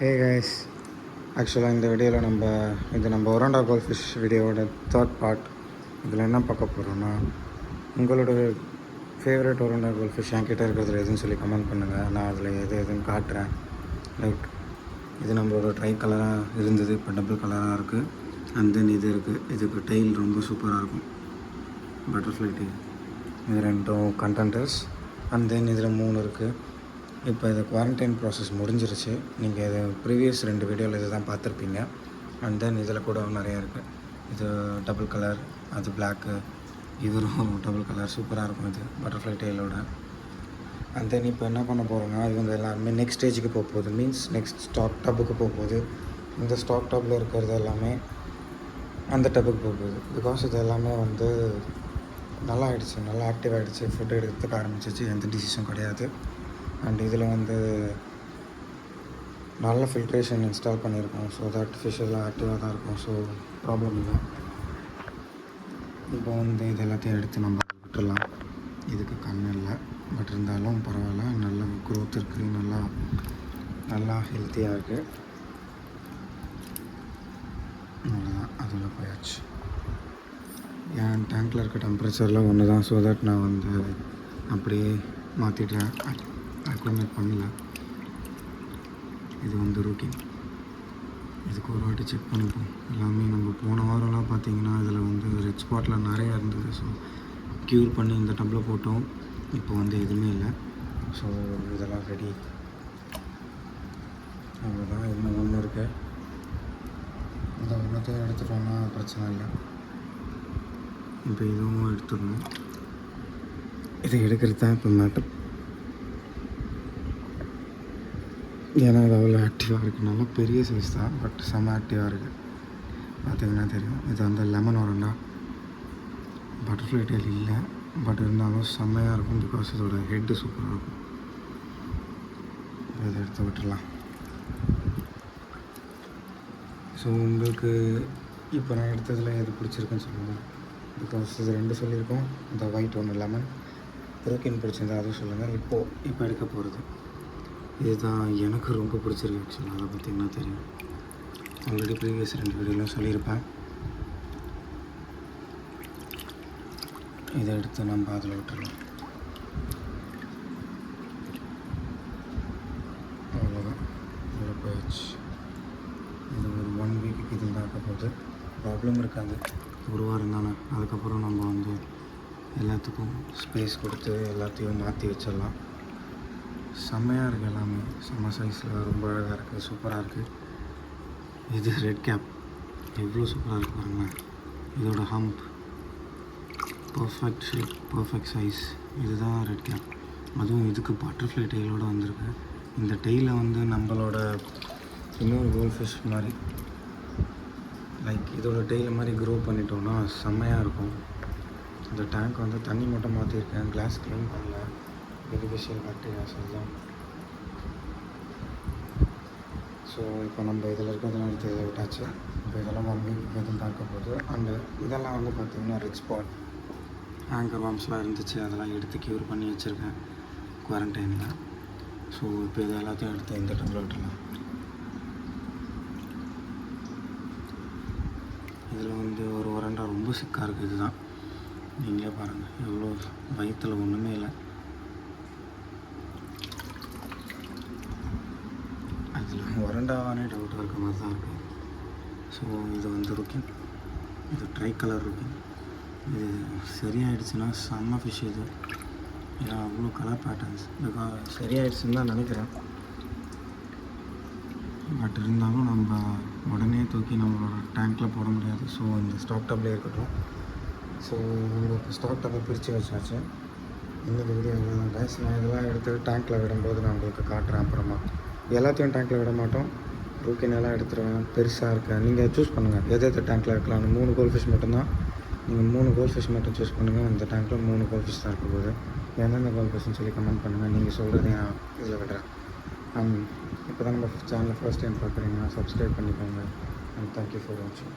Hey guys, ஆக்சுவலாக இந்த வீடியோவில் நம்ம ஒராண்டா கோல்ட் ஃபிஷ் வீடியோவோட தேர்ட் பார்ட். இதில் என்ன பார்க்க போகிறோன்னா, உங்களோட ஃபேவரட் ஒராண்டா கோல்ட் ஃபிஷ் என்கிட்ட இருக்கிறதுல எதுன்னு சொல்லி கமெண்ட் பண்ணுங்கள். நான் அதில் எதுன்னு காட்டுறேன். லைக் இது நம்மளோட ட்ரை கலராக இருந்தது, இப்போ டபுள் கலராக இருக்குது. அண்ட் தென் இது இருக்குது, இதுக்கு டெயில் ரொம்ப சூப்பராக இருக்கும், பட்டர்ஃப்ளை டெயில். இது ரெண்டும் கண்டென்டர்ஸ். அண்ட் தென் இதில் 3 இருக்குது. இப்போ இது குவாரண்டைன் ப்ராசஸ் முடிஞ்சிருச்சு. நீங்கள் இது ப்ரீவியஸ் 2 வீடியோவில் இது தான் பார்த்துருப்பீங்க. அண்ட் தென் இதில் கூட நிறையா இருக்குது. இது டபுள் கலர், அது பிளாக்கு, இதுவும் டபுள் கலர், சூப்பராக இருக்கும் இது பட்டர்ஃப்ளை டெயிலோட. அண்ட் தென் இப்போ என்ன பண்ண போகிறோன்னா, இவங்க எல்லாருமே நெக்ஸ்ட் ஸ்டேஜுக்கு போக போகுது. மீன்ஸ் நெக்ஸ்ட் ஸ்டாக் டப்புக்கு போக போகுது. இந்த ஸ்டாக் டப்பில் இருக்கிறது எல்லாமே அந்த டப்புக்கு போக போகுது. பிகாஸ் இது எல்லாமே நல்லா ஆகிடுச்சு, நல்லா ஆக்டிவ் ஆகிடுச்சு, ஃபுட் எடுத்துக்க ஆரம்பிச்சிச்சு, எந்த டிசீஸும் கிடையாது. அண்ட் இதில் நல்ல ஃபில்ட்ரேஷன் இன்ஸ்டால் பண்ணியிருக்கோம். ஸோ தட் ஃபிஷ் எல்லாம் ஆக்டிவாக தான் இருக்கும். ஸோ ப்ராப்ளம் இல்லை. இப்போ இது எல்லாத்தையும் எடுத்து நம்ம விட்டுடலாம். இதுக்கு கண்ணு இல்லை, பட் இருந்தாலும் பரவாயில்ல, நல்ல க்ரோத் இருக்குது, நல்லா ஹெல்த்தியாக இருக்குது. அவ்வளோதான், அதில் போயாச்சு. என் டேங்க்கில் இருக்க டெம்பரேச்சரில் ஒன்று தான். ஸோ தட் நான் அப்படியே மாற்றிட்டேன், அக்ளிமேட் பண்ணல. இது ரூட்டின். இதுக்கு ஒரு வாட்டி செக் பண்ணிப்போம் எல்லாமே. நம்ம போன வாரம்லாம் பார்த்திங்கன்னா இதில் ரெட் ஸ்பாட்டில் நிறையா இருந்தது. ஸோ க்யூர் பண்ணி இந்த டப்பில் போட்டோம். இப்போ எதுவுமே இல்லை. ஸோ இதெல்லாம் ரெடி. அவ்வளோதான். இன்னும் ஒன்று இருக்குது. இந்த ஒன்றத்தையும் எடுத்துட்டோன்னா பிரச்சனை இல்லை. இப்போ இதுவும் எடுத்துடணும். இதை எடுக்கிறது தான் இப்போ மேட்டர். ஏன்னா அது அவ்வளோ ஆக்டிவாக இருக்குது. நல்லா பெரிய சைஸ் தான், பட் செம்ம ஆக்டிவாக இருக்குது. பார்த்திங்கன்னா தெரியும். இது லெமன் ஒராண்டா. பட்டர்ஃப்ளை டெயில் இல்லை, பட் இருந்தாலும் செம்மையாக இருக்கும். பிகாஸ் இதோட ஹெட்டு சூப்பராக இருக்கும். இதை எடுத்து விட்டுடலாம். ஸோ உங்களுக்கு இப்போ நான் எடுத்ததில் எது பிடிச்சிருக்குன்னு சொல்லுங்கள். பிகாஸ் இது 2 சொல்லியிருக்கோம். இந்த ஒயிட் ஒன்று லெமன். ப்ரோக்கீன் பிடிச்சிருந்தா அதுவும் சொல்லுங்கள். இப்போ எடுக்க போகிறது இதுதான் எனக்கு ரொம்ப பிடிச்சிருக்கு. ஆக்சுவலாக அதை பார்த்திங்கன்னா தெரியும். ஆல்ரெடி ப்ரீவியஸ் 2 வீடியோலாம் சொல்லியிருப்பேன். இதை எடுத்து நம்ம அதில் விட்டுடலாம். அவ்வளோதான், இதில் போயாச்சு. இது ஒரு 1 வீக்குக்கு இதில் தான் இருக்க போகுது. ப்ராப்ளம் இருக்காது. ஒரு வாரம் தானே. அதுக்கப்புறம் நம்ம எல்லாத்துக்கும் ஸ்பேஸ் கொடுத்து எல்லாத்தையும் மாற்றி வச்சிடலாம். செம்மையாக இருக்குது. எல்லாமே செம்ம சைஸில் ரொம்ப அழகாக இருக்குது, சூப்பராக இருக்குது. இது ரெட் கேப் எவ்வளோ சூப்பராக இருக்குது பாருங்களேன். இதோட hump perfect shape, perfect size. இதுதான் ரெட் கேப். அதுவும் இதுக்கு பட்டர்ஃப்ளை டெயிலோடு வந்திருக்கு. இந்த டெயிலை நம்மளோட இன்னொரு கோல்ட் ஃபிஷ் மாதிரி, லைக் இதோட டெயிலை மாதிரி க்ரோ பண்ணிட்டோன்னா செம்மையாக இருக்கும். இந்த டேங்க் தண்ணி மட்டும் மாற்றிருக்கேன், கிளாஸ் க்ளீன் பண்ணல. பெனிஃபிஷியல் பாக்டீரியாஸ் எல்லாம். ஸோ இப்போ நம்ம இதில் இருக்கிறதெல்லாம் எடுத்து இதை விட்டாச்சு. இப்போ இதெல்லாம் 1 வீக் எதுவும் பார்க்க போகுது. அண்டு இதெல்லாம் பார்த்திங்கன்னா ரெட் ஸ்பாட், ஆங்கர் வார்ம்ஸ்லாம் இருந்துச்சு. அதெல்லாம் எடுத்து க்யூர் பண்ணி வச்சுருக்கேன் குவாரண்டைனில். ஸோ இப்போ இது எல்லாத்தையும் எடுத்து இந்த டப்பில் விட்டுடலாம். இதில் ஒரு ஒராண்டா ரொம்ப சிக்காக இருக்குது. இதுதான் நீங்களே பாருங்கள், எவ்வளோ வயிற்றில் ஒன்றுமே இல்லை. அதில் ஒராண்டாவானே டவுட்டாக இருக்க மாதிரி தான் இருக்குது. ஸோ இது ருக்கின். இது ட்ரை கலர் ருக்கின். இது சரியாயிடுச்சுன்னா செம்ம ஃபிஷ் இது. ஏன்னா அவ்வளோ கலர் பேட்டர்ன்ஸ். பிகாஸ் சரியாயிடுச்சுன்னு தான் நினைக்கிறேன். பட் இருந்தாலும் நம்ம உடனே தூக்கி நம்மளோட டேங்க்கில் போட முடியாது. ஸோ இந்த ஸ்டாக் டப்லேயே இருக்கட்டும். ஸோ உங்களுக்கு ஸ்டாக் டப்பை பிரித்து வச்சாச்சு. இன்றைக்கி வீடியோ தான் கைஸ். நான் இதெல்லாம் எடுத்து டேங்க்கில் விடும்போது நான் உங்களுக்கு காட்டுறேன். அப்புறமா எல்லாத்தையும் டேங்க்கில் விட மாட்டோம். ரூக்கினெல்லாம் எடுத்துருவேன். பெருசாக இருக்கேன், நீங்கள் சூஸ் பண்ணுங்கள் எது டேங்க்கில் இருக்கலாம். 3 கோல்ட் ஃபிஷ் மட்டும்தான். நீங்கள் 3 கோல்ட் ஃபிஷ் மட்டும் சூஸ் பண்ணுங்கள். இந்த டேங்க்கில் 3 கோல்ட் ஃபிஷ் தான் இருக்க போகுது. எந்தெந்த கோல்ட் ஃபிஷ்னு சொல்லி கமெண்ட் பண்ணுங்கள். நீங்கள் சொல்கிறது நான் இதில் விடுறேன். இப்போ தான் நம்ம சேனலை ஃபர்ஸ்ட் டைம் பார்க்குறீங்கன்னா சப்ஸ்கிரைப் பண்ணிக்கோங்க. அண்ட் தேங்க்யூ ஃபார் வாட்சிங்.